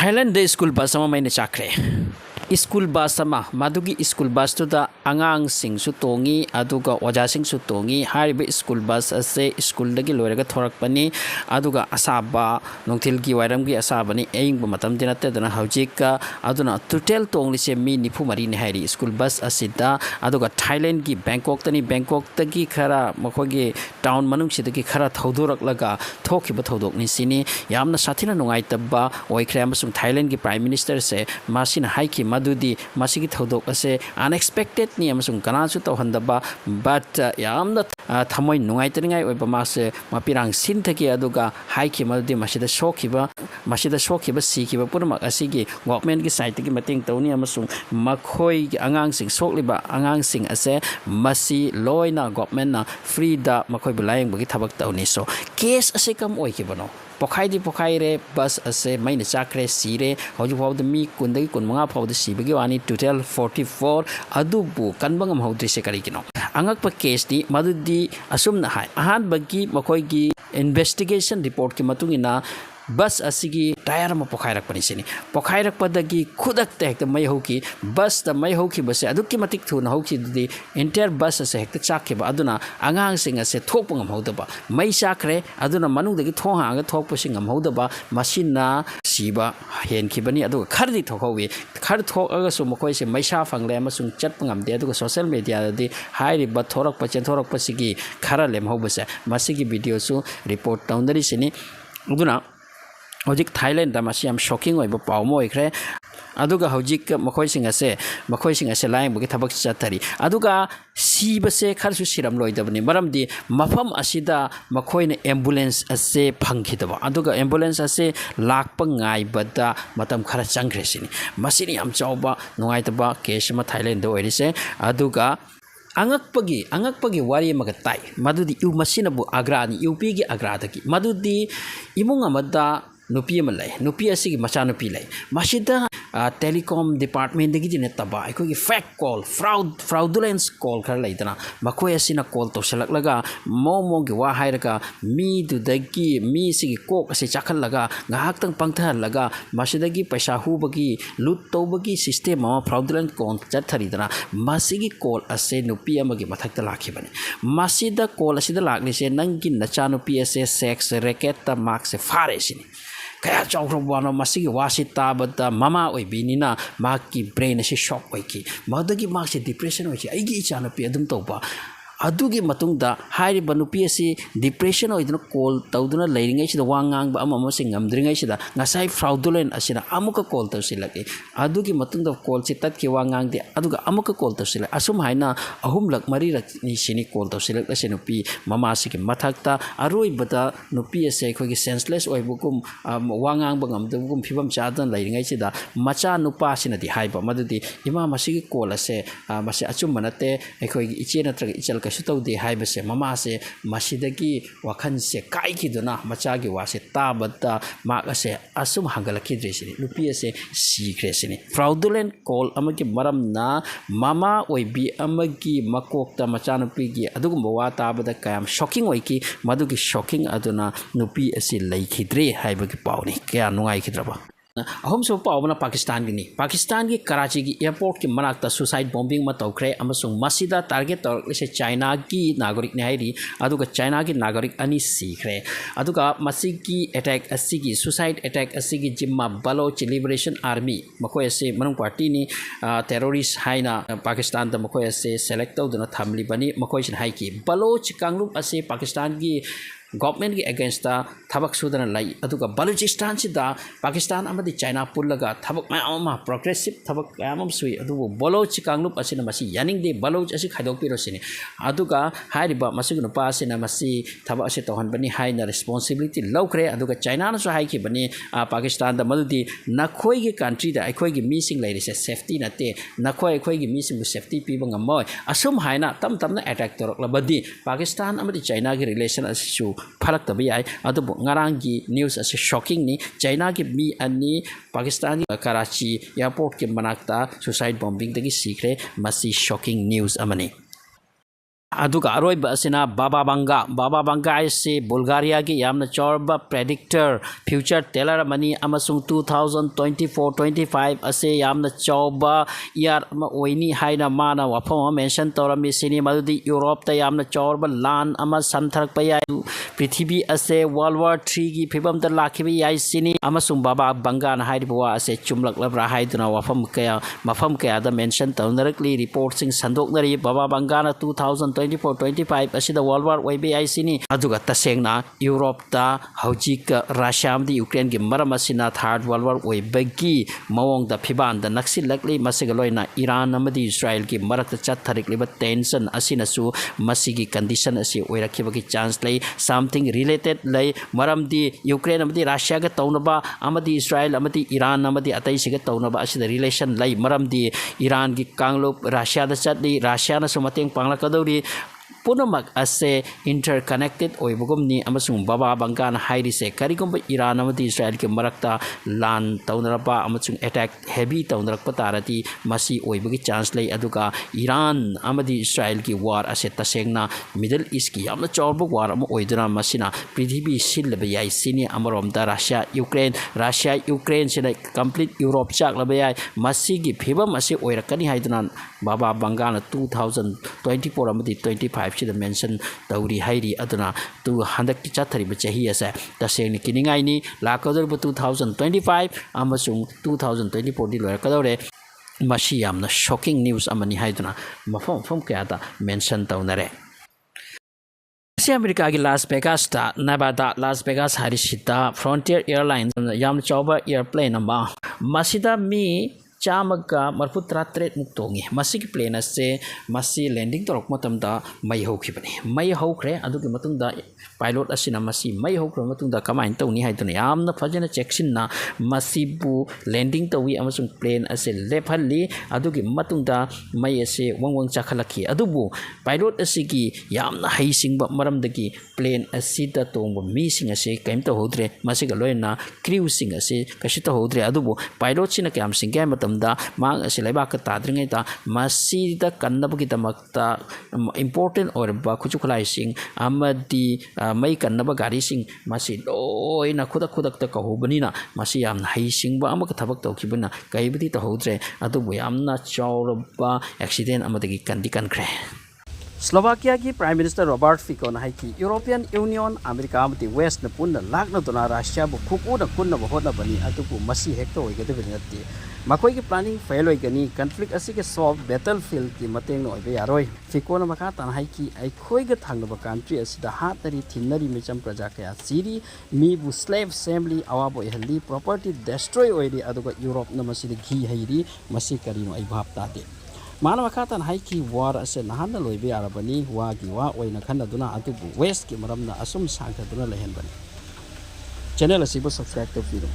Thailand da school bus ama maina chakre school bus ama madugi school bus to da angang sing su tongi aduga oja sing su tongi haribe school bus ase school dagi loiraga thorak pani aduga asaba nongthil gi wairam gi asaba ni eing ba matam dinate dana hojik ka aduna total tongli se mi nifu mari ni hairi school bus asida aduga Thailand gi Bangkok tagi khara makhogi town manung sidagi khara thodorak laga thokiba thodok ni sini yamna sathina nungai tabba oikhre amasung Thailand gi prime minister se masina haiki madudi masigi thodok ase unexpected ni amasung kanasu tawhandaba but yamna thamoi nungai tringai oiba mase mapirang sin thaki aduga haiki madudi masida shokhiba sikiba purmak asigi government gi side gi mating tawni amasung makhoi angang sing sokliba angang sing ase masi loina government na free da makhoi bulayang bagi thabak tawni so case ase kam oikibano pokhai re bus ase maina chakre sire hoju faw the mi kundagi kunmanga faw the sibagi wani total 44 adubu kanbangam hawdri se kari kino angak pa case di madudi asumna hai ahan bagi makhoi gi investigation report ki matungina bus asigi tire ma pokhairak pani sini pokhairak padagi khudak te hekta mai hoki bus da mai hoki base adukki matik thuna hoki di entire bus ase hekta chakke ba aduna angang sing ase thokpangam hodaba mai chakre aduna manung dagi thoha ga thokpa singam hodaba machine siba hen khibani aduga khardi thokhowi khar thokaga su mokoi se maisa fangle amasung chatpangam de aduga social media di hairi ba thorak pa chen thorak pa sigi khara lem hobase masigi video su report taundari sini aduna hojik Thailand da masi am shocking oiba pawmo oikre aduga hojik makhoi sing ase laing bugi thabak chatari aduga siba se kharsu siram loidabani maramdi mafam asida makhoi ne ambulance ase phangkhidaba aduga ambulance ase lakpa ngai bada matam khara changre sini masini am chawba nungaitaba case ma Thailand da oirise aduga angakpagi wari maga tai madudi yu masina bu agra ni UP gi agra dagi madudi imung amada nupi amalai nupi asigi macha nupi lai masida telecom department dagi jine taba aikogi fake call fraudulence call khar laidana makoi asina call to selak laga momo gi wa hairaga mi du dagi mi sigi kok ase chakhal laga ngahak tang pangthar laga masida gi paisa hu bagi lut to bagi system ma fraudulent call chathari dana masigi call ase nupi amagi mathakta lakhibani masida call asida lakni se nangi nacha nupi ase sex racket ta mark se fare sini kaya chawrobano masigi wasi tabata mama oibinina maki brain ase shock oiki madagi mark se depression oichi aigi ichana pi adum toba adugi matungda hairi banupi ase depression oiduna call tawduna leiringai sida wangang ba amama sing ngamdringai sida ngasai fraudulent asina amuka call tawsilake adugi matungda call si tatki wangang de aduga amuka call tawsila asum haina ahum lak mari rak ni sini call tawsilak ase nupi mama sigi mathakta aroi bada nupi ase khogi senseless oibukum wangang ba ngamdugum phibam chadan leiringai sida macha nupa sina di haiba madudi ima masigi call ase mase achum manate khogi iche natraga ichal kasutau de haibase mama se masidagi wakhan se kai kiduna macha gi wase tabata mak ase asum hangalaki dresini lupi ase secrecy fraudulent call amagi maramna mama oibi amagi makokta macha nupi gi adugumba wa tabada kayam shocking oiki madugi shocking aduna nupi ase laikhidre haibagi pawni kya nungai khidraba ahom so pawna Pakistan gi Karachi gi airport ki manakta suicide bombing ma tawkre amasung masida target tor se China gi nagorik ne hairi aduga China gi nagorik ani sikhre aduga masigi attack asigi suicide attack asigi jimma Baloch Liberation Army makoi ase manung party ni terrorist haina Pakistan da makoi ase select tawduna thamli bani makoi sin haiki Baloch kangrup ase Pakistan gi government gi against the thabak sudana lai aduga Balochistan sida Pakistan amadi China pullaga thabak ma progressive thabak amam sui adubu Baloch kanglup asina masi yaning de Baloch asi khaidok piro sini aduga hairiba masugunu pa asina masi thabak ase tohan bani haina responsibility lawkre aduga China na so haiki bani Pakistan da madudi nakhoi gi country da akhoi gi missing lai se safety na te nakhoi akhoi gi missing safety pi bang amoy asum haina tamna attack torok labadi Pakistan amadi China gi relation asu falak tabi ai adubu ngarangi news ase shocking ni China gi mi ani Pakistan Karachi airport ke manakta suicide bombing dagi sikre masi shocking news amani aduga aroiba asina baba banga ise Bulgaria gi yamna chorba predictor future teller mani amasung 2024-25 ase yamna chorba year ama oini haina mana wafam mention torami sini madudi Europe ta yamna chorba lan ama samtharak pa yai prithibi ase World War 3 gi phibam ta lakhibi yai sini amasung baba banga na hairiba ase chumlak labra haiduna wafam kaya da mention tawnarakli report sing sandoknari baba banga na 2024-25 asida World War oibe yai sini aduga tasengna Europe ta haujik Russia amdi Ukraine gi maram asina third World War oibagi mawong da phiban da naksilakli masigaloina Iran amadi Israel gi marakta chatharikliba tension asina su masigi condition asi oirakibagi chance lay something related lay maramdi Ukraine amadi Russia ga tawnaba amadi Israel amadi Iran amadi atai siga tawnaba asida relation lay maramdi Iran gi kanglup Russia da chatli Russia na sumateng panglakadori punamak ase interconnected oibugumni amasung baba bangana hairise karigumba Iran amadi Israel ke marakta lan tawnaraba amasung attack heavy tawnarak patarati masi oibagi chance lay aduga Iran amadi Israel ki war ase tasengna Middle East ki yamna chorbu war am oiduna masina prithibi silba yai sini amarom da Russia Ukraine sina complete Europe chak labay masi gi phibam ase oirakani haiduna baba bangana 2024 amadi 25 sida mention tauri hairi aduna tu handak ki chathari ba chahi asa taseng kiningai ni lakador 2025 amasung 2024 di loya kadore mashi yamna shocking news amani haiduna mafam kaya da mention taunare America ki Las Vegas ta Nevada Las Vegas harisita Frontier Airlines yam chawba airplane amba masida mi chamaga marputra tret muktongi masigi plane ase masi landing torok matamda mai hokhibani mai hokre adugi matungda pilot asina masi mai hokre matungda kamain tawni haiduna yamna fajana checksin na masibu landing tawi amasung plane ase lephalli adugi matungda mai ase wangwang chakhalaki adubu pilot asigi yamna haisingba maramdagi plane asida tongba mi sing ase kaimta hodre masiga loina crew sing ase kashita hodre adubu pilot sina kyam singya matam da mang silaiba ka tadringai ta masida kannabagi damakta important or ba khuchuklai sing amadi mai kannaba gari sing masi loina khudak ta kahubani na masi yam hai sing ba amaka thabak tawkibuna kaibati ta hodre adu yamna chawraba accident amadagi kandikan kre Slovakia ki Prime Minister Robert Fico na haiki European Union America amati West na punna lakna dona Russia bu khupu na kunna bu hona bani atuku masi hekto oigade binati makoi ki planning fail oigani conflict asike solve battlefield ki mateng no oibe yaroi Fico na maka tan haiki ai khoi ga thangna ba country asida hatari thinari mecham praja kaya siri mi bu slave assembly awabo ihli property destroy oidi aduga Europe na masidi ghi hairi masi karino ai bhap tate Manama katan haiki war ase nahana loibe arabani wagi wa oina khanda duna atubu west ki maramna asum sangta duna lehen bani channel asibo subscribe to video